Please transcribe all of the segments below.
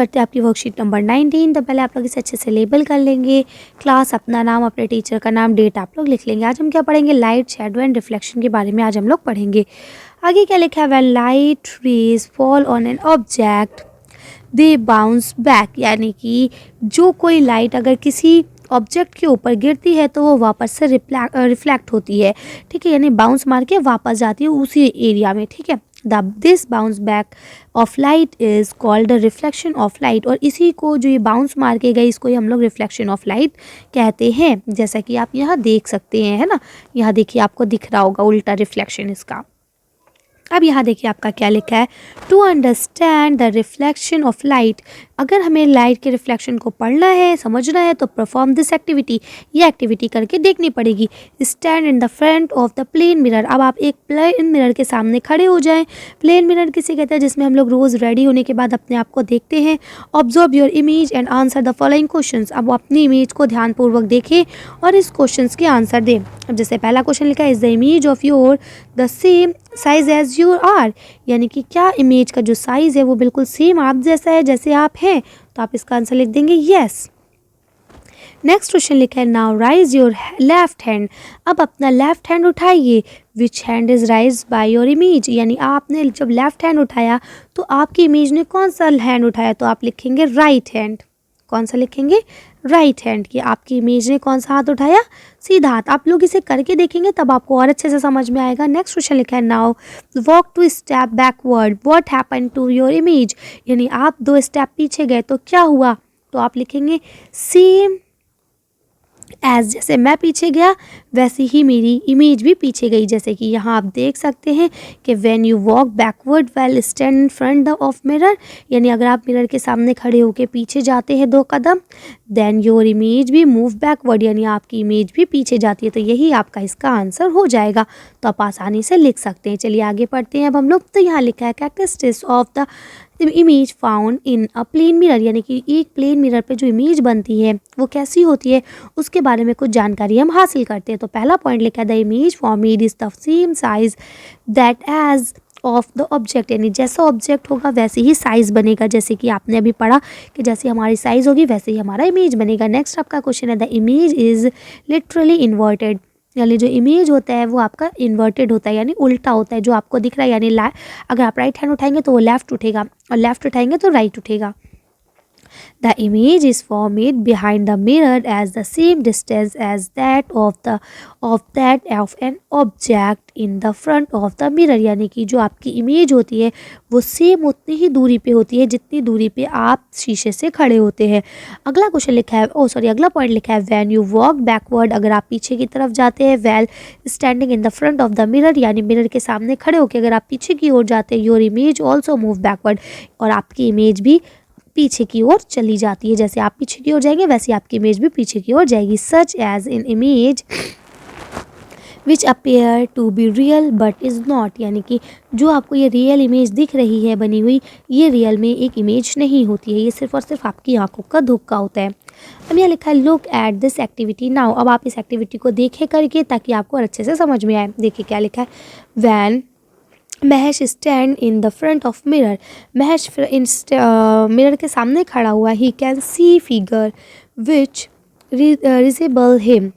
करते हैं आपकी वर्कशीट नंबर 19। तो पहले आप लोग इसे अच्छे से लेबल कर लेंगे, क्लास, अपना नाम, अपने टीचर का नाम, डेट आप लोग लिख लेंगे। आज हम क्या पढ़ेंगे, लाइट, शैडो एंड रिफ्लेक्शन के बारे में आज हम लोग पढ़ेंगे। आगे क्या लिखा है, when light rays fall on an object they bounce back, यानी कि जो कोई लाइट अगर किसी ऑब्जेक्ट के ऊपर गिरती है तो वो वापस से रिफ्लेक्ट होती है, ठीक है, यानी बाउंस मार के वापस जाती है उसी एरिया में, ठीक है। This bounce back of light is called the reflection of light, और इसी को जो ये बाउंस मार के गई इसको ही हम लोग रिफ्लेक्शन ऑफ लाइट कहते हैं। जैसा कि आप यहाँ देख सकते हैं, है ना, यहाँ देखिए आपको दिख रहा होगा उल्टा रिफ्लेक्शन इसका। अब यहाँ देखिए आपका क्या लिखा है, to understand the reflection of light, अगर हमें लाइट के रिफ्लेक्शन को पढ़ना है, समझना है, तो परफॉर्म दिस एक्टिविटी, ये एक्टिविटी करके देखनी पड़ेगी। Stand in the front of the plane mirror, अब आप एक प्लेन मिरर के सामने खड़े हो जाएं। प्लेन मिरर किसे कहते हैं, जिसमें हम लोग रोज़ रेडी होने के बाद अपने आप को देखते हैं। Observe your image and answer the following questions, अब अपनी इमेज को ध्यानपूर्वक देखें और इस क्वेश्चंस के आंसर दें। अब जैसे पहला क्वेश्चन लिखा है, is the image of your the same size as you are, यानी कि क्या इमेज का जो साइज़ है वो बिल्कुल सेम आप जैसा है जैसे आप हैं, तो आप इसका आंसर लिख देंगे यस। नेक्स्ट क्वेश्चन लिखा है, now raise your left hand, अब अपना लेफ्ट हैंड उठाइए। Which hand is raise by your image, यानी आपने जब लेफ्ट हैंड उठाया तो आपकी इमेज ने कौन सा हैंड उठाया, तो आप लिखेंगे राइट हैंड। कौन सा लिखेंगे, राइट हैंड, कि आपकी इमेज ने कौन सा हाथ उठाया, सीधा हाथ। आप लोग इसे करके देखेंगे तब आपको और अच्छे से समझ में आएगा। नेक्स्ट क्वेश्चन लिखा है, now walk two step backward, what happen to your image, यानी आप 2 स्टेप पीछे गए तो क्या हुआ, तो आप लिखेंगे सेम एज, जैसे मैं पीछे गया वैसे ही मेरी इमेज भी पीछे गई। जैसे कि यहाँ आप देख सकते हैं कि when you walk backward well stand in front the of mirror, यानी अगर आप मिरर के सामने खड़े होकर पीछे जाते हैं 2 कदम, देन योर इमेज भी मूव बैकवर्ड, यानी आपकी इमेज भी पीछे जाती है। तो यही आपका इसका आंसर हो जाएगा, तो आप आसानी से लिख सकते हैं। चलिए आगे पढ़ते हैं अब हम लोग। तो यहाँ लिखा है, characteristics of the image found in a plane mirror, यानी कि एक प्लेन मिरर पे जो इमेज बनती है वो कैसी होती है उसके बारे में कुछ जानकारी हम हासिल करते हैं। तो पहला पॉइंट लिखा है, the image formed is the same size that as of the object, यानी जैसा ऑब्जेक्ट होगा वैसे ही साइज बनेगा। जैसे कि आपने अभी पढ़ा कि जैसी हमारी साइज होगी वैसे ही हमारा इमेज बनेगा। नेक्स्ट आपका क्वेश्चन है, the image is literally inverted, यानी जो इमेज होता है वो आपका इन्वर्टेड होता है, यानी उल्टा होता है। जो आपको दिख रहा है, यानी अगर आप राइट हैंड उठाएंगे तो वो लेफ्ट उठेगा और लेफ्ट उठाएंगे तो राइट उठेगा। The image is formed behind the mirror as the same distance as that of an object in the front of the mirror, यानी कि जो आपकी इमेज होती है वो सेम उतनी ही दूरी पे होती है जितनी दूरी पे आप शीशे से खड़े होते हैं। अगला क्वेश्चन लिखा है, अगला पॉइंट लिखा है, व्हेन यू वॉक बैकवर्ड, अगर आप पीछे की तरफ जाते हैं, well standing in the front of the mirror, यानी मिरर के सामने खड़े होकर अगर आप पीछे की ओर जाते हैं, your image also move backward, और आपकी इमेज भी पीछे की ओर चली जाती है। जैसे आप पीछे की ओर जाएंगे वैसे आपकी इमेज भी पीछे की ओर जाएगी। Such as in image which appear to be real but is not, यानी कि जो आपको ये रियल इमेज दिख रही है बनी हुई, ये रियल में एक इमेज नहीं होती है, ये सिर्फ और सिर्फ आपकी आंखों का धोखा होता है। अब यहाँ लिखा है, look at this activity now, अब आप इस एक्टिविटी को देखें करके ताकि आपको अच्छे से समझ में आए। देखिए क्या लिखा है, when Mahesh stand in the front of mirror, Mahesh mirror के सामने खड़ा हुआ, he can see figure which resemble him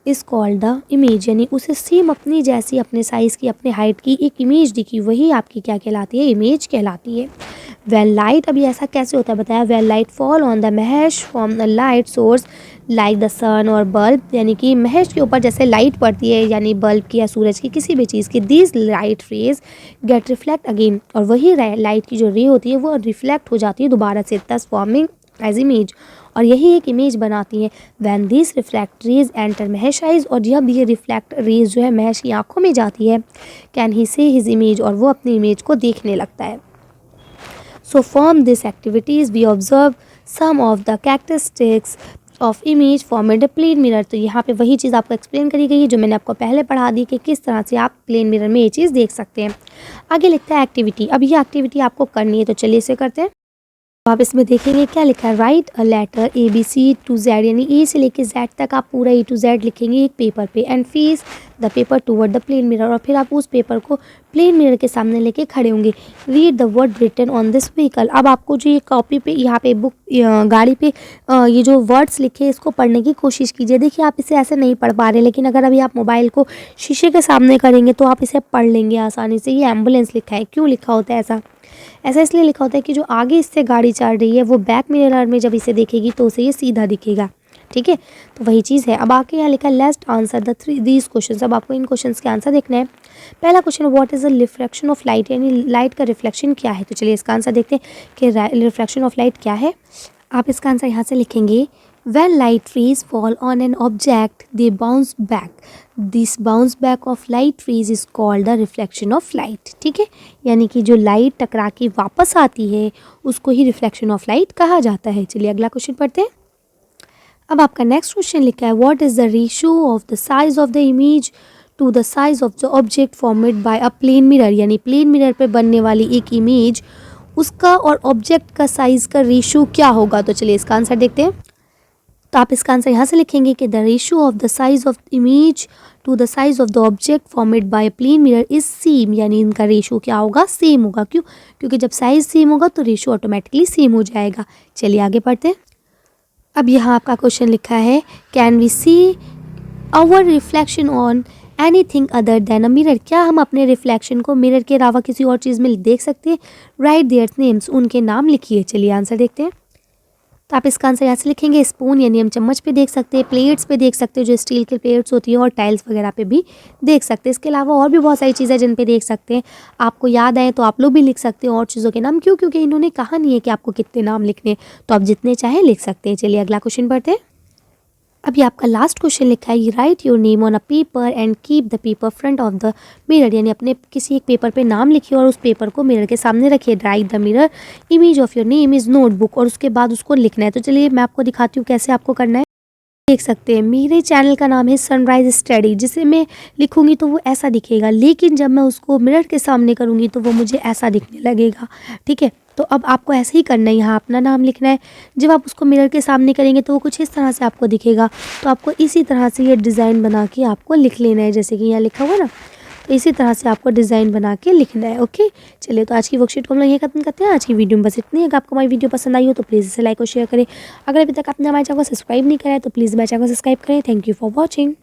is called the image, यानी उसे सेम अपनी जैसी अपने साइज़ की अपने हाइट की एक इमेज दिखी, वही आपकी क्या कहलाती है, इमेज कहलाती है। वेल लाइट, अभी ऐसा कैसे होता है बताया, well light fall on the Mahesh from the light source like the sun और बल्ब, यानी कि महेश के ऊपर जैसे लाइट पड़ती है, यानी बल्ब की या सूरज की किसी भी चीज़ की, these light rays get reflect again, और वही लाइट की जो रे होती है वो रिफ्लेक्ट हो जाती है दोबारा से, थस फॉर्मिंग एज इमेज, और यही एक इमेज बनाती है। When this reflect rays enter महेश आइज, और जब ये रिफ्लेक्ट रेज जो है महेश की आंखों में जाती है, कैन ही से हिज इमेज, और वो अपनी इमेज को देखने लगता है। So from this activities we observe some of the characteristics of image formed plane mirror, तो यहाँ पे वही चीज़ आपको एक्सप्लेन करी गई है जो मैंने आपको पहले पढ़ा दी कि किस तरह से आप प्लेन मिरर में ये चीज़ देख सकते हैं। आगे लिखता है एक्टिविटी, अब ये एक्टिविटी आपको करनी है, तो चलिए इसे करते हैं। आप इसमें देखेंगे क्या लिखा है, write a letter ABC to Z, यानी ए से लेके Z तक आप पूरा A to Z लिखेंगे एक पेपर पे, and face the paper toward the plane mirror, और फिर आप उस पेपर को प्लेन मिरर के सामने लेके खड़े होंगे। Read the word written on this vehicle, अब आपको जो ये कॉपी पे यहाँ पे बुक गाड़ी पे ये जो वर्ड्स लिखे हैं इसको पढ़ने की कोशिश कीजिए। देखिए आप इसे ऐसे नहीं पढ़ पा रहे, लेकिन अगर अभी आप मोबाइल को शीशे के सामने करेंगे तो आप इसे पढ़ लेंगे आसानी से। ये एम्बुलेंस लिखा है, क्यों लिखा होता है ऐसा? ऐसा इसलिए लिखा होता है कि जो आगे इससे गाड़ी चल रही है वो बैक मिरर में जब इसे देखेगी तो उसे ये सीधा दिखेगा, ठीक है। तो वही चीज़ है। अब आके यहाँ लिखा है लेट्स आंसर दीज क्वेश्चंस। अब आपको इन क्वेश्चंस के आंसर देखना है। पहला question, what is the reflection of light, यानी लाइट का रिफ्लेक्शन क्या है। तो चलिए इसका आंसर देखते हैं कि रिफ्लेक्शन ऑफ लाइट क्या है। आप इसका आंसर यहाँ से लिखेंगे, when light rays fall on an object they bounce back, this bounce back of light rays is called the reflection of light, ठीक है। यानी कि जो लाइट टकरा के वापस आती है उसको ही रिफ्लेक्शन ऑफ लाइट कहा जाता है। चलिए अगला क्वेश्चन पढ़ते हैं। अब आपका नेक्स्ट क्वेश्चन लिखा है, what is the ratio of the size of the image to the size of the object formed by a plane mirror, यानी प्लेन मिरर पे बनने वाली एक इमेज उसका और ऑब्जेक्ट का साइज़ का रेशियो क्या होगा। तो चलिए इसका आंसर देखते हैं। तो आप इसका आंसर यहाँ से लिखेंगे कि the ratio of the size of image to the size of the object formed by plane mirror is same, यानी इनका रेशियो क्या होगा, सेम होगा। क्यों? क्योंकि जब साइज सेम होगा तो रेशियो ऑटोमेटिकली सेम हो जाएगा। चलिए आगे पढ़ते हैं। अब यहाँ आपका क्वेश्चन लिखा है, can we see our reflection on anything other than a mirror, क्या हम अपने रिफ्लेक्शन को मिरर के अलावा किसी और चीज़ में देख सकते हैं। राइट देयर नेम्स, उनके नाम लिखिए। चलिए आंसर देखते हैं। तो आप इसका आंसर यहाँ से लिखेंगे, स्पून यानी हम चम्मच पे देख सकते हैं, प्लेट्स पे देख सकते हैं जो स्टील की प्लेट्स होती हैं, और टाइल्स वगैरह पे भी देख सकते हैं। इसके अलावा और भी बहुत सारी चीज़ें जिन पे देख सकते हैं। आपको याद आए तो आप लोग भी लिख सकते हैं और चीज़ों के नाम। क्यों? क्योंकि इन्होंने कहा नहीं है कि आपको कितने नाम लिखने, तो आप जितने चाहें लिख सकते हैं। चलिए अगला क्वेश्चन पढ़ते हैं। अभी आपका लास्ट क्वेश्चन लिखा है, right your name on a paper and keep the paper front of the mirror, यानी अपने किसी एक पेपर पे नाम लिखिए और उस पेपर को मिरर के सामने रखिए। Right the mirror image of your name is notebook, और उसके बाद उसको लिखना है। तो चलिए मैं आपको दिखाती हूँ कैसे आपको करना है। देख सकते हैं मेरे चैनल का नाम है सनराइज स्टडी, जिसे मैं लिखूंगी तो वो ऐसा दिखेगा, लेकिन जब मैं उसको मिरर के सामने करूंगी तो वो मुझे ऐसा दिखने लगेगा, ठीक है। तो अब आपको ऐसे ही करना है, यहाँ अपना नाम लिखना है। जब आप उसको मिरर के सामने करेंगे तो वो कुछ इस तरह से आपको दिखेगा। तो आपको इसी तरह से ये डिज़ाइन बना के आपको लिख लेना है, जैसे कि यहाँ लिखा हुआ ना, तो इसी तरह से आपको डिज़ाइन बना के लिखना है। ओके, चलिए तो आज की वर्कशीट को हम लोग ये खत्म करते हैं। आज की वीडियो में बस इतनी है। अगर आपको हमारी वीडियो पसंद आई हो तो प्लीज़ इसे लाइक और शेयर करें। अगर अभी तक आपने हमारे चैनल को सब्सक्राइब नहीं करा है तो प्लीज़ हमारे चैनल को सब्सक्राइब करें। Thank you for watching.